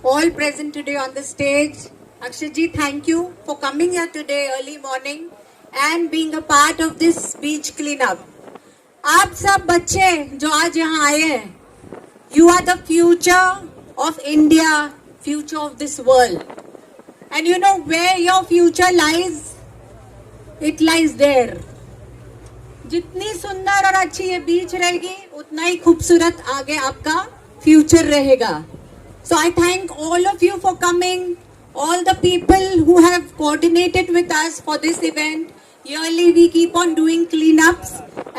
all present today on the stage. Akshay thank you for coming here today early morning and being a part of this beach cleanup. आप सब बच्चे जो आज यहाँ आए हैं, you are the future of India, future of this world. And you know where your future lies? It lies there. जितनी सुंदर और अच्छी ये बीच रहेगी, उतना ही खूबसूरत आगे आपका फ्यूचर रहेगा. So I thank all of you for coming, all the people who have coordinated with us for this event. Yearly we keep on doing cleanups,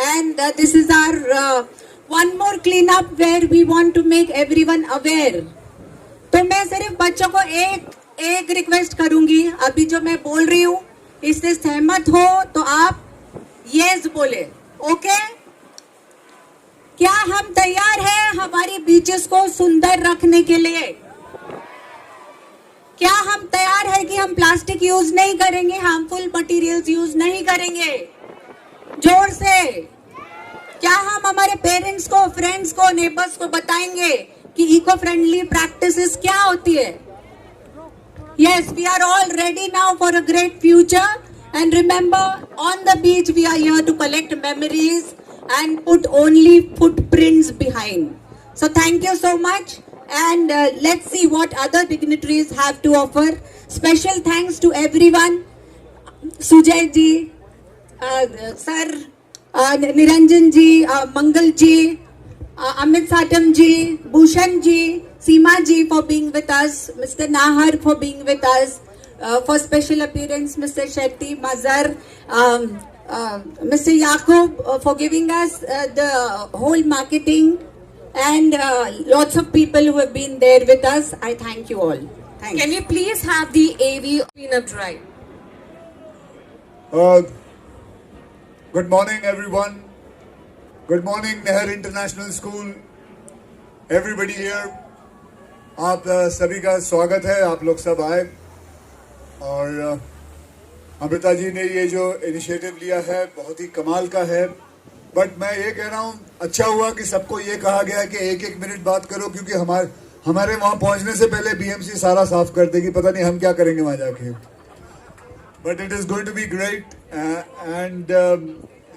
and this is our one more cleanup where we want to make everyone aware. तो मैं सिर्फ बच्चों को एक request करूंगी. अभी जो मैं बोल रही हूँ, इससे सहमत हो तो आप यस बोले. ओके? क्या हम तैयार हैं हमारी बीचेस को सुंदर रखने के लिए? क्या हम तैयार हैं कि हम प्लास्टिक यूज नहीं करेंगे, हार्मफुल मटेरियल्स यूज नहीं करेंगे? जोर से. क्या हम हमारे पेरेंट्स को, फ्रेंड्स को, नेबर्स को बताएंगे कि इको फ्रेंडली प्रैक्टिसेस क्या होती है? Yes, we are all ready now for a great future. And remember, on the beach we are here to collect memories and put only footprints behind. So thank you so much, and let's see what other dignitaries have to offer. Special thanks to everyone. Sujay ji, Sir, Niranjan ji, Mangal ji, Amit Satam ji, Bhushan ji, Seema ji for being with us, Mr. Nahar for being with us, for special appearance, Mr. Shetty, Mazhar, Mr. Yaqub for giving us the whole marketing, and lots of people who have been there with us. I thank you all. Thanks. Can we please have the AV cleanup drive? Good morning, everyone. Good morning, Nehar International School. Everybody here. आप सभी का स्वागत है. आप लोग सब आए, और अमृता जी ने ये जो इनिशिएटिव लिया है बहुत ही कमाल का है. बट मैं ये कह रहा हूँ, अच्छा हुआ कि सबको ये कहा गया कि एक मिनट बात करो, क्योंकि हमारे वहाँ पहुँचने से पहले बीएमसी सारा साफ कर देगी. पता नहीं हम क्या करेंगे वहाँ जाके. But it is going to be great, and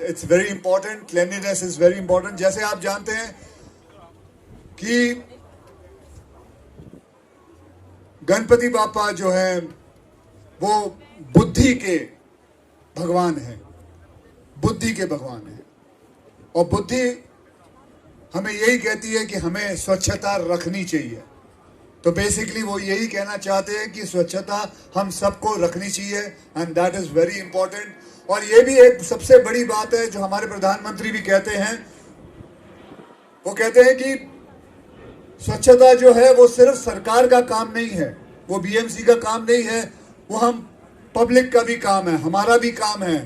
it's very important. Cleanliness is very important. जैसे आप जानते हैं कि गणपति बापा जो है वो बुद्धि के भगवान हैं. बुद्धि के भगवान हैं, और बुद्धि हमें यही कहती है कि हमें स्वच्छता रखनी चाहिए. तो बेसिकली वो यही कहना चाहते हैं कि स्वच्छता हम सबको रखनी चाहिए, and that is very important. और ये भी एक सबसे बड़ी बात है जो हमारे प्रधानमंत्री भी कहते हैं. वो कहते हैं कि स्वच्छता जो है वो सिर्फ सरकार का काम नहीं है, वो बीएमसी का काम नहीं है, वो हम पब्लिक का भी काम है, हमारा भी काम है.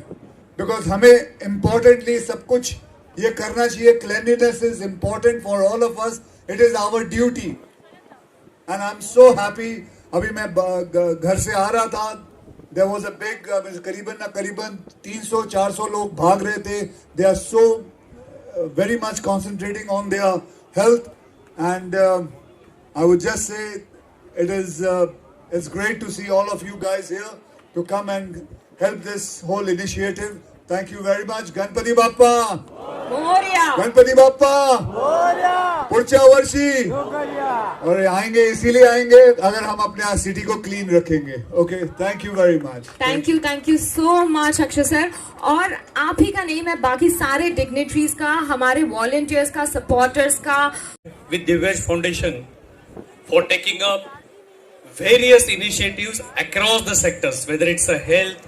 बिकॉज हमें इम्पोर्टेंटली सब कुछ ये करना चाहिए. Cleanliness is important for all of us. It is our duty, and I am so happy. अभी मैं घर से आ रहा था, देयर वाज अ बिग, करीबन 300-400 लोग भाग रहे थे. They are so very much concentrating on their health, and I would just say it's great to see all of you guys here to come and help this whole initiative. Thank you very much. Ganpati Bappa Moria. Ganpati Bappa Moria. पुढच्या वर्षी और आएंगे, इसीलिए आएंगे अगर हम अपने city को क्लीन रखेंगे. Okay, thank you very much. Thank you so much Akshay sir. और आप ही का नहीं, मैं बाकी सारे डिग्निटरीज का, हमारे वॉलंटियर्स का, सपोर्टर्स का, with Divyaj Foundation for taking up various initiatives across the sectors, whether it's a health,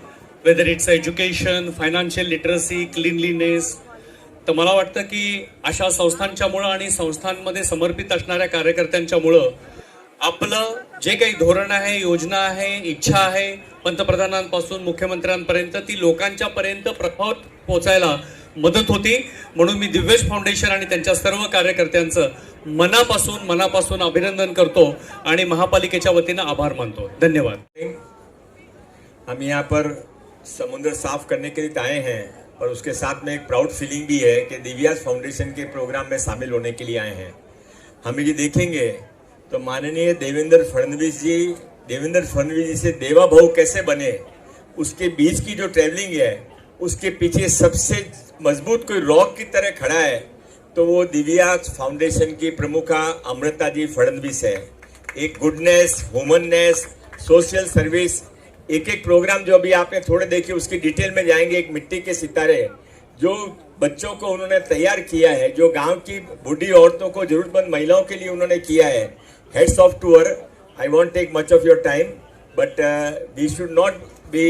whether it's education, financial literacy, cleanliness. तर मला वाटतं की अशा संस्थांच्यामुळं आणि संस्थांमध्ये समर्पित असणाऱ्या कार्यकर्त्यांच्यामुळं आपलं जे काही धोरण आहे, योजना आहे, इच्छा आहे, पंतप्रधानांपासून मुख्यमंत्र्यांपर्यंत ती लोकांच्या पर्यंत प्रभाव पोहोचायला मदत होती. म्हणून मी दिव्यज फाउंडेशन आणि त्यांच्या सर्व कार्यकर्त्यांचं मनापासून अभिनंदन करतो आणि महापालिकेच्या वतीनं आभार मानतो. धन्यवाद. हम यहाँ पर समुद्र साफ करने के लिए आए हैं, और उसके साथ में एक प्राउड फीलिंग भी है कि दिव्याज फाउंडेशन के प्रोग्राम में शामिल होने के लिए आए हैं. हम ये देखेंगे तो माननीय देवेंद्र फडणवीस जी से देवा भाऊ कैसे बने, उसके बीच की जो ट्रेवलिंग है, उसके पीछे सबसे मजबूत कोई रॉक की तरह खड़ा है तो वो दिव्या फाउंडेशन की प्रमुखा अमृता जी फडणवीस है। एक गुडनेस, ह्यूमननेस, सोशल सर्विस, एक एक प्रोग्राम जो अभी आपने थोड़े देखे उसकी डिटेल में जाएंगे। एक मिट्टी के सितारे जो बच्चों को उन्होंने तैयार किया है, जो गांव की बूढ़ी औरतों को, जरूरतमंद महिलाओं के लिए उन्होंने किया है। Heads off to her. I won't take much of your time but we should not be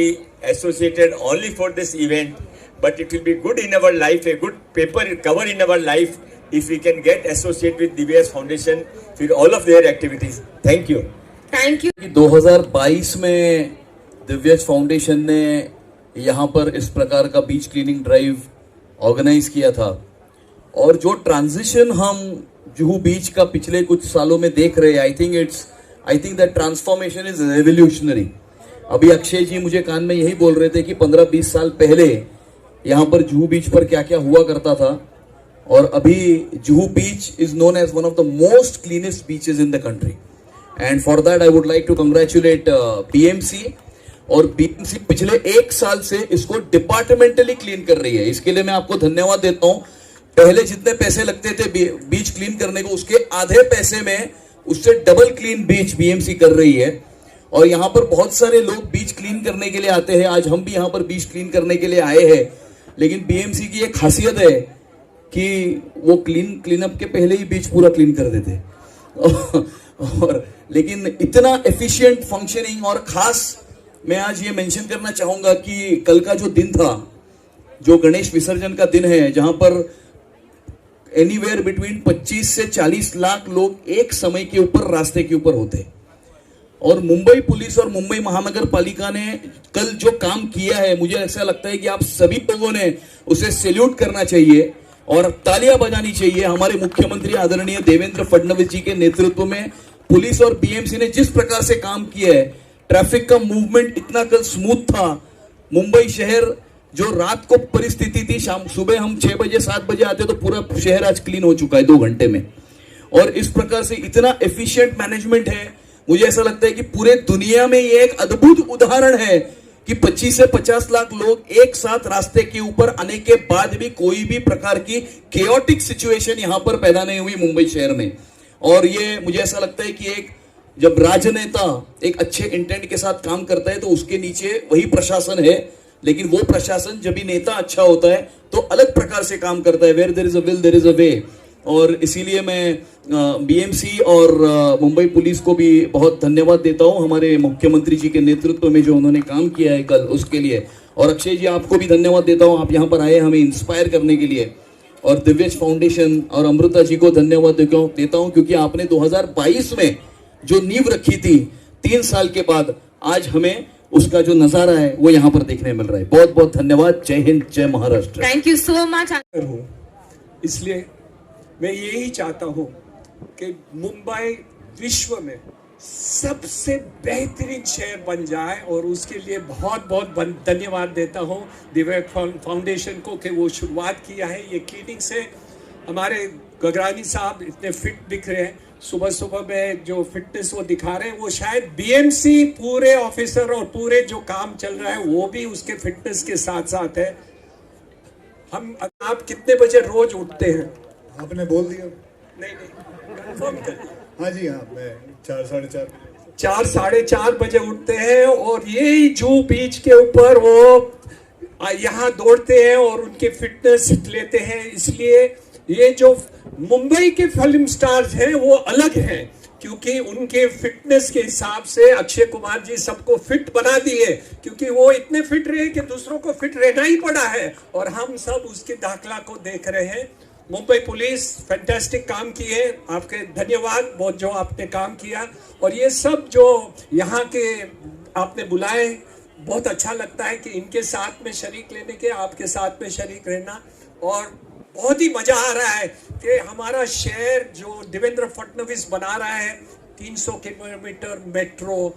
associated only for this event, but it will be good in our life, a good paper cover in our life if we can get associated with Divya's Foundation with all of their activities. Thank you. Thank you. 2022 में दिव्यज foundation ने यहाँ पर इस प्रकार का बीच cleaning drive organise किया था और जो ट्रांजिशन हम जुहू बीच का पिछले कुछ सालों में देख रहे हैं, I think that transformation is revolutionary. अभी अक्षय जी मुझे कान में यही बोल रहे थे कि 15-20 साल पहले यहाँ पर जुहू बीच पर क्या क्या हुआ करता था और अभी Juhu beach is known as one of the most cleanest beaches in the country and for that I would like to congratulate BMC. और बीएमसी पिछले 1 साल से इसको डिपार्टमेंटली क्लीन कर रही है, इसके लिए मैं आपको धन्यवाद देता हूँ। पहले जितने पैसे लगते थे बीच क्लीन करने को, उसके आधे पैसे में उससे डबल क्लीन बीच बीएमसी कर रही है। और यहाँ पर बहुत सारे लोग बीच क्लीन करने के लिए आते हैं, आज हम भी यहाँ पर बीच क्लीन करने के लिए आए हैं, लेकिन बीएमसी की एक खासियत है कि वो क्लीनअप के पहले ही बीच पूरा क्लीन कर देते और लेकिन इतना एफिशिएंट फंक्शनिंग। और खास मैं आज ये मेंशन करना चाहूंगा कि कल का जो दिन था, जो गणेश विसर्जन का दिन है, जहां पर एनीवेयर बिटवीन 25 से 40 लाख लोग एक समय के ऊपर रास्ते के ऊपर होते, और मुंबई पुलिस और मुंबई महानगर पालिका ने कल जो काम किया है, मुझे ऐसा लगता है कि आप सभी लोगों ने उसे सैल्यूट करना चाहिए और तालियां बजानी चाहिए। हमारे मुख्यमंत्री आदरणीय देवेंद्र फडणवीस जी के नेतृत्व में पुलिस और बीएमसी ने जिस प्रकार से काम किया है, ट्रैफिक का मूवमेंट इतना कल स्मूथ था। मुंबई शहर जो रात को परिस्थिति थी, शाम सुबह हम 6 बजे 7 बजे आते तो पूरा शहर आज क्लीन हो चुका है 2 घंटे में। और इस प्रकार से इतना एफिशिएंट मैनेजमेंट है, मुझे ऐसा लगता है कि पूरे दुनिया में ये एक अद्भुत उदाहरण है कि 25 से 50 लाख लोग एक साथ रास्ते के ऊपर आने के बाद भी कोई भी प्रकार की केओटिक सिचुएशन यहां पर पैदा नहीं हुई मुंबई शहर में। और ये मुझे ऐसा लगता है कि एक जब राजनेता एक अच्छे इंटेंट के साथ काम करता है तो उसके नीचे वही प्रशासन है, लेकिन वो प्रशासन जब भी नेता अच्छा होता है तो अलग प्रकार से काम करता है। Where there is a will there is a way. और इसीलिए मैं बीएमसी और मुंबई पुलिस को भी बहुत धन्यवाद देता हूं, हमारे मुख्यमंत्री जी के नेतृत्व में जो उन्होंने काम किया है कल, उसके लिए। और अक्षय जी आपको भी धन्यवाद देता हूं, आप यहां पर आए हमें इंस्पायर करने के लिए। और दिव्यज फाउंडेशन और अमृता जी को धन्यवाद देता हूं क्योंकि आपने 2022 में जो नींव रखी थी, 3 साल के बाद आज हमें उसका जो नजारा है वो यहाँ पर देखने मिल रहा है। बहुत बहुत धन्यवाद। जय हिंद, जय Maharashtra. Thank you so much. इसलिए मैं यही चाहता हूं कि मुंबई विश्व में सबसे बेहतरीन शहर बन जाए और उसके लिए बहुत बहुत धन्यवाद देता हूं दिव्या फाउंडेशन को कि वो शुरुआत किया है ये क्लीनिंग से। हमारे गगरानी साहब इतने फिट दिख रहे हैं, सुबह सुबह में जो फिटनेस वो दिखा रहे हैं, वो शायद बीएमसी पूरे ऑफिसर और पूरे जो काम चल रहा है वो भी उसके फिटनेस के साथ साथ है। आप कितने बजे रोज उठते हैं? आपने बोल दिया। नहीं कंफर्म कर। हाँ जी, हाँ, मैं 4-4:30 4-4:30 बजे उठते हैं और यही जुहू बीच के ऊपर वो यहाँ दौड़ते हैं और उनके फिटनेस लेते हैं। इसलिए ये जो मुंबई के फिल्म स्टार्स हैं वो अलग हैं क्योंकि उनके फिटनेस के हिसाब से अक्षय कुमार जी सबको फिट बना दिए, क्योंकि वो इतने फिट रहे कि दूसरों को फिट रहना ही पड़ा है और हम सब उसके दाखला को देख रहे हैं। मुंबई पुलिस फैंटास्टिक काम किए, आपके धन्यवाद बहुत जो आपने काम किया। और ये सब जो यहाँ के आपने बुलाए, बहुत अच्छा लगता है कि इनके साथ में शरीक लेने के, आपके साथ में शरीक रहना। और बहुत ही मजा आ रहा है कि हमारा शहर जो देवेंद्र फडणवीस बना रहा है, 300 किलोमीटर मेट्रो,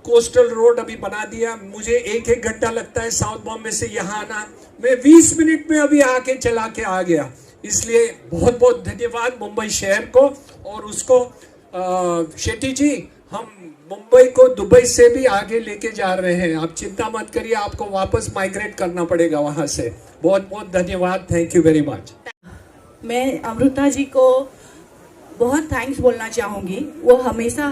कोस्टल रोड अभी बना दिया। मुझे 1 घंटा लगता है साउथ बॉम्बे से यहाँ आना, मैं 20 मिनट में अभी आके चला के आ गया। इसलिए बहुत बहुत धन्यवाद मुंबई शहर को और उसको शेट्टी जी, हम मुंबई को दुबई से भी आगे लेके जा रहे हैं, आप चिंता मत करिए, आपको वापस माइग्रेट करना पड़ेगा वहां से। बहुत बहुत धन्यवाद, थैंक यू वेरी मच। मैं अमृता जी को बहुत थैंक्स बोलना चाहूँगी। वो हमेशा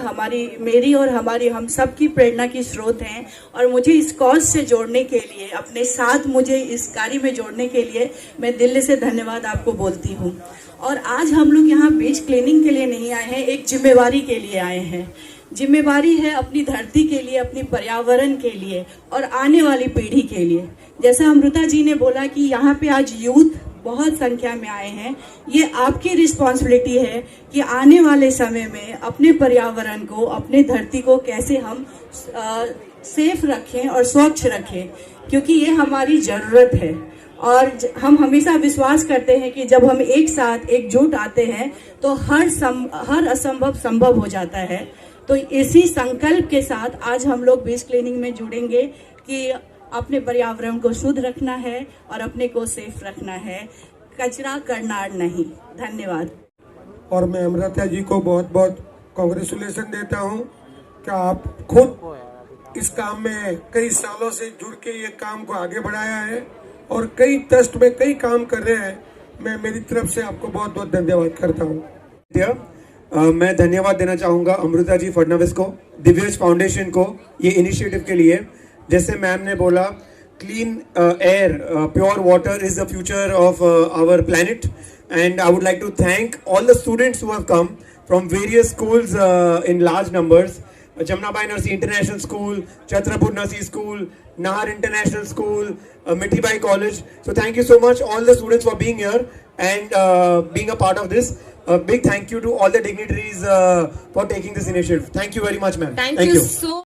मेरी और हम सब की प्रेरणा की स्रोत हैं, और मुझे इस कॉज से जोड़ने के लिए, अपने साथ मुझे इस कार्य में जोड़ने के लिए मैं दिल से धन्यवाद आपको बोलती हूँ। और आज हम लोग यहाँ बीच क्लीनिंग के लिए नहीं आए हैं, एक जिम्मेवारी के लिए आए हैं। जिम्मेवारी है अपनी धरती के लिए, अपनी पर्यावरण के लिए और आने वाली पीढ़ी के लिए। जैसा अमृता जी ने बोला कि यहाँ पे आज यूथ बहुत संख्या में आए हैं, ये आपकी रिस्पॉन्सिबिलिटी है कि आने वाले समय में अपने पर्यावरण को, अपने धरती को कैसे हम सेफ रखें और स्वच्छ रखें, क्योंकि ये हमारी ज़रूरत है। और हम हमेशा विश्वास करते हैं कि जब हम एक साथ एकजुट आते हैं तो हर असंभव संभव हो जाता है। तो इसी संकल्प के साथ आज हम लोग बीच क्लीनिंग में जुड़ेंगे कि अपने पर्यावरण को शुद्ध रखना है और अपने को सेफ रखना है, कचरा करना नहीं। धन्यवाद। और मैं अमृता जी को बहुत बहुत कांग्रेचुलेसन देता हूं कि आप खुद इस काम में कई सालों से जुड़ के ये काम को आगे बढ़ाया है और कई ट्रस्ट में कई काम कर रहे हैं। मैं मेरी तरफ से आपको बहुत बहुत धन्यवाद करता हूँ। मैं धन्यवाद देना चाहूँगा अमृता जी फडणवीस को, दिव्यज फाउंडेशन को ये इनिशिएटिव के लिए। जैसे मैम ने बोला, clean air, pure water is the future of our planet, and I would like to thank all the students who have come from various schools in large numbers, Jamnabai Nursi International School, Chhatrapur Nursi School, Nahar International School, Mithibai College. So thank you so much all the students for being here and being a part of this. A big thank you to all the dignitaries for taking this initiative. Thank you very much, ma'am. Thank you so